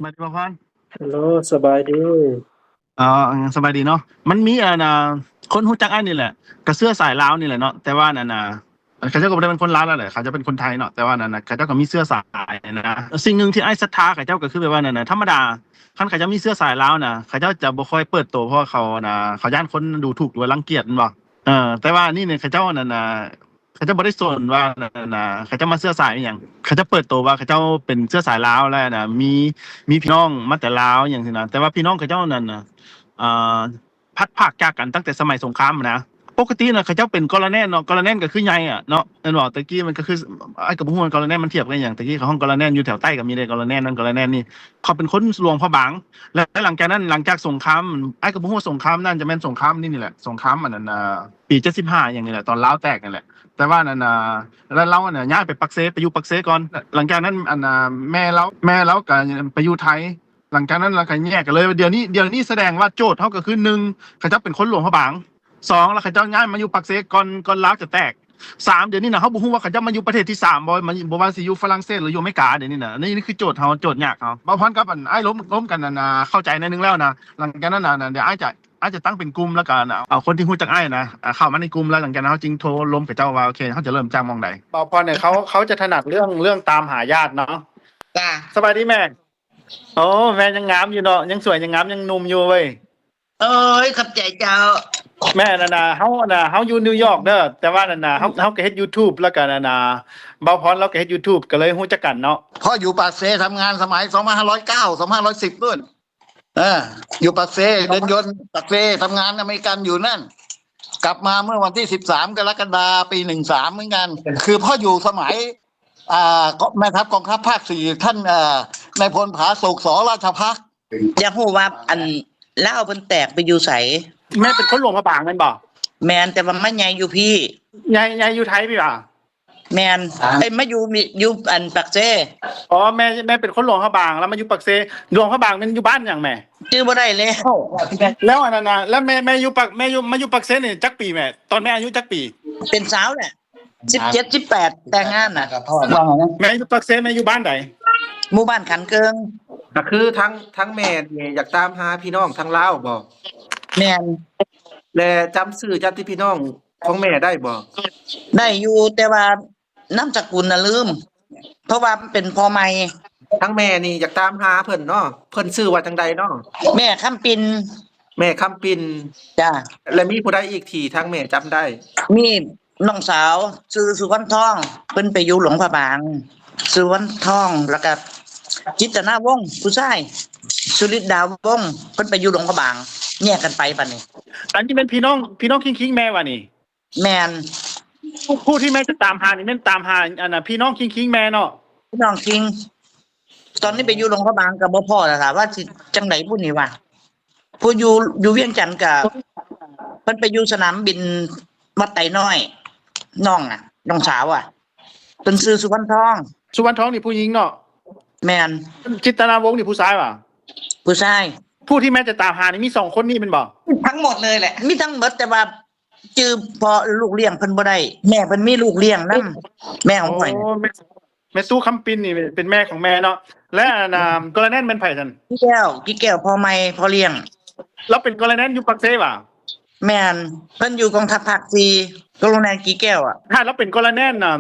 มาดีบ่พรฮัลโหลสบายดีอ๋อสบายดีเนาะมันมีคนรู้จักอ้ายนี่แหละก็เชื้อสายลาวนี่แหละเนาะแต่ว่านั่นน่ะเขาเจ้าก็บ่ได้เป็นคนลาวแล้วแหละเขาจะเป็นคนไทยเนาะแต่ว่านั่นน่ะเขาเจ้าก็มีเชื้อสายนะสิ่งหนึ่งที่อ้ายศรัทธาเขาเจ้าก็คือแบบว่านั่นน่ะธรรมดาคันเขาเจ้ามีเชื้อสายลาวน่ะเขาเจ้าจะบ่ค่อยเปิดตัวเพราะว่าเขาน่ะเขาย้านคนดูถูกหรือว่ารังเกียจแม่นบ่แต่ว่านี่เนี่ยเขาเจ้านั่นน่ะเขาเจ้าบ่ได้สนว่านั่นน่ะเขาเจ้ามาเชื้อสายอิหยังเขาจะเปิดตัวว่าเขาเจ้าเป็นเชื้อสายลาวแล้วน่ะมีพี่น้องมาแต่ลาวอหย่างซี้นะแต่ว่าพี่น้องเขาเจ้านั่นน่ะอ่าพัดภาคจากกันตั้งแต่สมัยสงครามนะปกติน่ะเขาเจ้าเป็นกอลแนนเนาะกอลแนนก็คือใหญ่อะเนาะแม่นบ่ตะกี้มันก็คือไอ้ก็บ่ฮู้ว่ากอลแนนมันเทียบกันหยังตะกี้เขาห้องกอลแนนอยู่แถวใต้ก็มีได้กอลแนนนั่นกอลแนนนี่เขาเป็นคนหลวงพระบางและหลังจากนั้นหลังจากสงครามไอ้ก็บ่ฮู้ว่าสงครามนั่นจะแม่นสงครามนี่แหละสงครามอันนั้นปี75อย่างนี้แหละตอนลาวแตกนั่นแหละแต่ว่านั่นแล้วเราน่ะย้ายไปปักเซไปอยู่ปักเซก่อนหลังจากนั้นแม่เราก็ไปอยู่ไทยหลังจากนั้นเราก็แยกกันเลยเดี๋ยวนี้แสดงว่าโจทย์เฮาก็คือ1เขาเจ้าเป็นคนหลวงพระบาง2แล้วเขาเจ้าย้ายมาอยู่ปักเซก่อนลาวจะแตก3เดี๋ยวนี้น่ะเฮาบ่ฮู้ว่าเขาเจ้ามาอยู่ประเทศที่3บ่ว่าสิอยู่ฝรั่งเศสหรืออยู่อเมริกาเดี๋ยวนี้น่ะนี่คือโจทย์เฮาโจทย์ยากเฮาบ่พรกับอันอ้ายล้มกันนั่นน่ะเข้าใจในอยหนึงแล้วนะหลังจากนั้นน่ะเดี๋ยวอ้ายจะตั้งเป็นกลุ่มแล้วกันเอาคนที่รู้จักอ้ายนะเข้ามาในกลุ่มแล้วหลังจากนั้นเฮาจึงโทรล้มกับเจ้าว่าโอเคเฮาจะเริ่มจ้างหม้องใดบ่าวพรเนี่ยเขาจะถนัดเรื่องตามหาญาติเนาะจ้าสบายดีแม่โอ้แม่ยังงามอยู่เนาะยังสวยยังงามยังหนุ่มอยู่เว้ยเอ้ยขับใจเจ้าแม่นั่นน่ะเฮาอยู่นิวยอร์กเด้อแต่ว่านั่นน่ะเฮาก็เฮ็ด YouTube แล้วก็นั่นน่ะบ่าวพรเราก็เฮ็ด YouTube ก็เลยรู้จักกันเนาะพ่ออยู่ปากเซทำงานสมัย2509 2510นู่นอยู่ปากเซเดินยนต์ปากเซทำงานอเมริกันอยู่นั่นกลับมาเมื่อวันที่13 กรกฎาคมปี13เหมือนกันคือพ่ออยู่สมัยแม่ทัพกองทัพภาค4ท่านนายพลผาสุกสราชภัฏอยากรู้ว่าอันลาวเพิ่นแตกไปอยู่ไสแม่เป็นคนหลวงพระบางแม่นบ่แม่นแต่ว่ามันใหญ่อยู่พี่ยายอยู่ไทยพี่บ่าแม่นมาอยู่อันปักเซอ๋อแม่เป็นคนหลวงพระบางแล้วมาอยู่ปักเซหลวงพระบางมันอยู่บ้านหยังแม่ชื่อบ่ได้แล้วอันนั้นน่ะแล้วแม่อยู่ปักมาอยู่ปักเซนี่จักปีแม่ตอนแม่อายุจักปีเป็นสาวแหละ17 18แต่งงานน่ะแม่อยู่ปักเซแม่อยู่บ้านใดหมู่บ้านขันเกิงก็คือทั้งแม่นี่อยากตามหาพี่น้องทางลาวบ่แม่นและจำชื่อญาติพี่น้องของแม่ได้บ่ได้อยู่แต่ว่านามสกุลน่ะลืมเพราะว่ามันเป็นพ่อใหม่ทั้งแม่นี่อยากตามหาเพิ่นเนาะเพิ่นชื่อว่าจังใดเนาะแม่คำปินแม่คำปิ่นจ้าและมีผู้ใดอีกที่ทั้งแม่จำได้มีน้องสาวชื่อสุวรรณทองเพิ่นไปอยู่หลวงพระบางสุวรรณทองแล้วก็จิตรนาวงศ์ผู้ชายสุริดาวงศ์เพิ่นไปอยู่หลวงพระบางแยกกันไปบัดนี้อันนี้เป็นพี่น้องคิงแม่ว่ะนี่แม่นผู้ที่แม่จะตามหานี่แม่นตามหาอันน่ะพี่น้องคิงแม่เนาะพี่น้องคิงตอนนี้ไปอยู่หลวงพระบางก็บ่พอแล้วค่ะว่าสิจังได๋ผู้นี้ว่าผู้อยู่เวียงจันทน์ก็เพิ่นไปอยู่สนามบินวัดไตน้อยน้องสาวเพิ่นชื่อสุวรรณทองนี่ผู้หญิงเนาะแม่นจิตรนาวงศ์นี่ผู้ชายว่ะผู้ชายผู้ที่แม่จะตามหานี่มี2คนนี่แม่นบ่ทั้งหมดเลยแหละมีทั้งหมดแต่ว่าจือพอลูกเลี้ยงเพิ่นบ่ได้แม่เพิ่นมีลูกเลี้ยงนำแม่ของข่อยแม่ตู้คำปินนี่เป็นแม่ของแม่เนาะและกรแนนเป็นไผซั่นกี่แก้วพ่อใหม่พ่อเลี้ยงแล้วเป็นกรแนนอยู่ปักเซว่ะแม่นเพิ่นอยู่กองทัพภาค4กรแนนกี่แก้วถ้าแล้วเป็นกรแนนน่ะ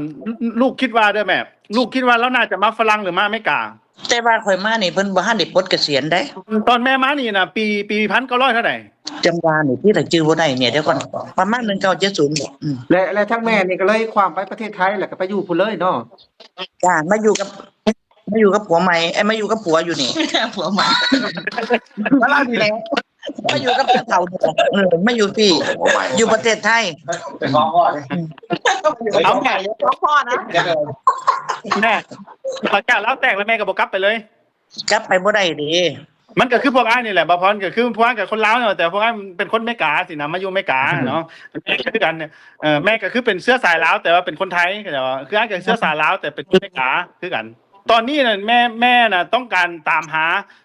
ลูกคิดว่าเด้อแม่ลูกคิดว่าแล้วน่าจะมาฝรั่งหรือมาอเมริกาแต่ว่าข่อยมานี่เพิ่นบ่ทันได้ปลดเกษียณได้ตอนแม่มานี่น่ะปี1900เท่าใดจำว่านี่ที่ละจื้อบ่ได้เนี่ยเดี๋ยวก่อนประมาณ1970และทั้งแม่นี่ก็เลยความไปประเทศไทยแล้วก็ไปอยู่พุ่นเลยเนาะจ้ามาอยู่กับผัวใหม่มาอยู่กับผัวอยู่นี่ผัวใหม่มาเล่าดีแล้วมาอยู่กับเฒ่ามาอยู่ที่อยู่ประเทศไทยเป็นพ่อเอาแม่พ่อนะแม่หลังจากแล้วแตกแล้วแม่ก็บ่กลับไปเลยกลับไปบ่ได้ดิมันก็คือพวกอ้ายนี่แหละบ่พรก็คือพวกอ้ายกับคนลาวเนาะแต่พวกอ้ายเป็นคนอเมริกาสินะมาอยู่อเมริกาเนาะแม่คือกันแม่ก็คือเป็นเชื้อสายลาวแต่ว่าเป็นคนไทยก็คืออ้ายก็เชื้อสายลาวแต่เป็นคนอเมริกาคือกัน ตอนนี้น่ะแม่น่ะต้องการตามหา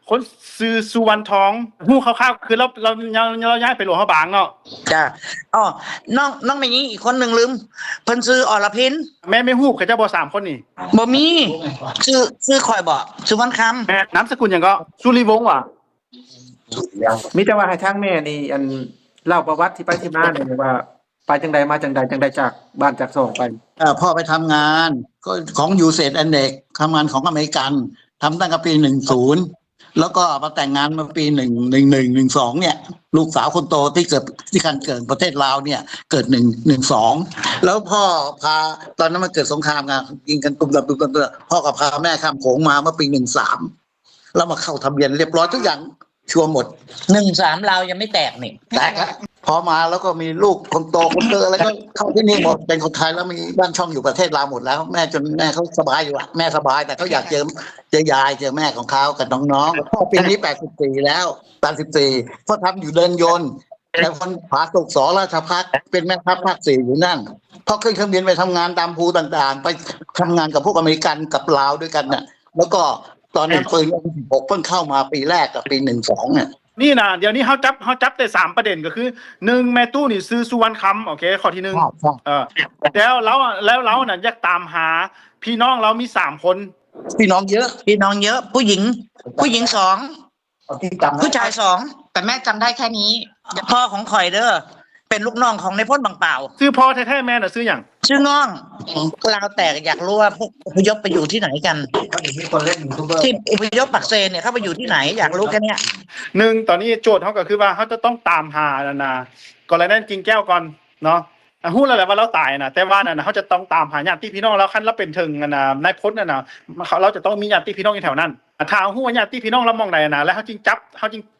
คนซื้อสุวรรณทองฮู้คร่าวๆคือเราย้ายไปหลวงพระบางเนาะ จ้ะอ๋อน้องไม่ยิงอีกคนหนึ่งลืมเพิ่นซื้ออรพิน แม่ไม่ฮู้เขาจะบ่3คนนี่ บ่มีซื้อข่อยบ่ซื้อวันคำ แม่นามสกุลหยังก็สุริวงศ์ว่ะ มีแต่ว่าให้ทางแม่นี่อันเล่าประวัติที่ไปที่มาเนี่ยว่าไปจังใดมาจังใดจากบ้านจากซองไป พ่อไปทำงานก็ของยูเซดแอนเด็กทำงานของอเมริกันทำตั้งแต่ปี10แล้วก็มาแต่งงานมาปี1112เนี่ย ลูกสาวคนโตที่เกิดประเทศลาวเนี่ย เกิด112แล้วพ่อพาตอนนั้นมันเกิดสงครามไงยิงกันตุ้มตับพ่อก็พาแม่ข้ามโขงมาเมื่อปี13แล้วมาเข้าทะเบียนเรียบร้อยทุกอย่างชัวร์หมด 13เรายังไม่แตกนี่ แตกแล้วพอมาแล้วก็มีลูกคนโตคนเตออะไรก็เข้าที่นี่หมดเป็นคนไทยแล้วมีบ้านช่องอยู่ประเทศลาวหมดแล้วแม่จนแม่เขาสบายอยู่อะแม่สบายแต่เขาอยากเจอยายเจอแม่ของเขากับน้องๆพ่อปีนี้84แล้ว84พ่อทำอยู่เดินยนต์แต่คนผาสุกสราชพักเป็นแม่ทัพภาค4อยู่นั่นพ่อขึ้นเครื่องบินไปทำงานตามภูต่างๆไปทำงานกับพวกอเมริกันกับลาวด้วยกันน่ะแล้วก็ตอนนั้นปืน16เพิ่งเข้ามาปีแรกกับปี12เนี่ย นี่นะเดี๋ยวนี้เขาจับได้3ประเด็นก็คือ1แม่ตู้นี่ซื้อสุวรรณคำโอเคข้อที่1แล้วเราน่ะอยากตามหาพี่น้องเรามี3คน พี่น้องเยอะ ผู้หญิง2ผู้ชาย2แต่แม่จำได้แค่นี้พ่อของข่อยเด้อเป็นลูกน้องของในายพลบางเปล่า ซื้อพ่อแท้ๆแม่น่ะซื้อหยัง ชื่อง่องลาวแตกอยากรู้ว่าพวกอพยพไปอยู่ที่ไหนกันที่อพยพปักเซนเนี่ยเขาไปอยู่ที่ไหนอยากรู้แค่เนี้ย 1ตอนนี้โจทย์เขาก็คือว่าเขาจะต้องตามหาก่อนแล้วนั่นกิ่งแก้วก่อนเนาะฮู้แล้วแหละว่าเราตายนะแต่ว่านั่นเขาจะต้องตามหาญาติพี่น้องแล้วคันเราเป็นถึงนายพลเราจะต้องมีญาติพี่น้องอยู่แถวนั้นถ้าฮู้ว่าญาติพี่น้องเรามองใดแล้วเขาจริง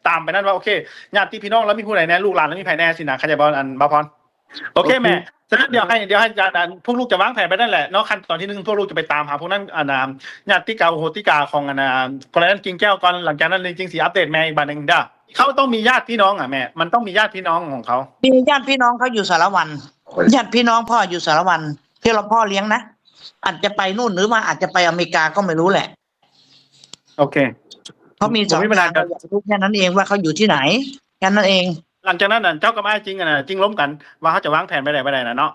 ตามไปนั่นว่าโอเคญาติพี่น้องแล้วมีผู้ใดแน่ลูกหลานแล้วมีไผแน่สินะเข้าใจบ่บ่พรโอเคแม่ฉะนั้นเดี๋ยวให้พวกลูกจะวางแผนไปนั่นแหละเนาะขั้นตอนที่1พวกลูกจะไปตามหาพวกนั้นญาติกาโหติกาของคนนั้นกิ่งแก้วก่อนหลังจากนั้นจริงๆสิอัปเดตแม่อีกบัดนึงเด้อเขาต้องมีญาติพี่น้องแม่มันต้องมีญาติพี่น้องของเขามีญาติพี่น้องเขาอยู่สารวันญาติพี่น้องพ่ออยู่สารวันที่เราพ่อเลี้ยงนะอาจจะไปนู่นหรือว่าอาจจะไปอเมริกาก็ไม่รู้แหละ โอเค เขามี2ทางเราอยากรู้แค่นั้นเองว่าเขาอยู่ที่ไหนแค่นั้นเอง หลังจากนั้นเจ้ากับไอ้จริงจริงล้มกันว่าเขาจะวางแผนไปไหนนะเนาะ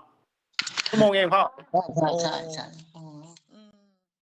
ชั่วโมงเองพ่อ ใช่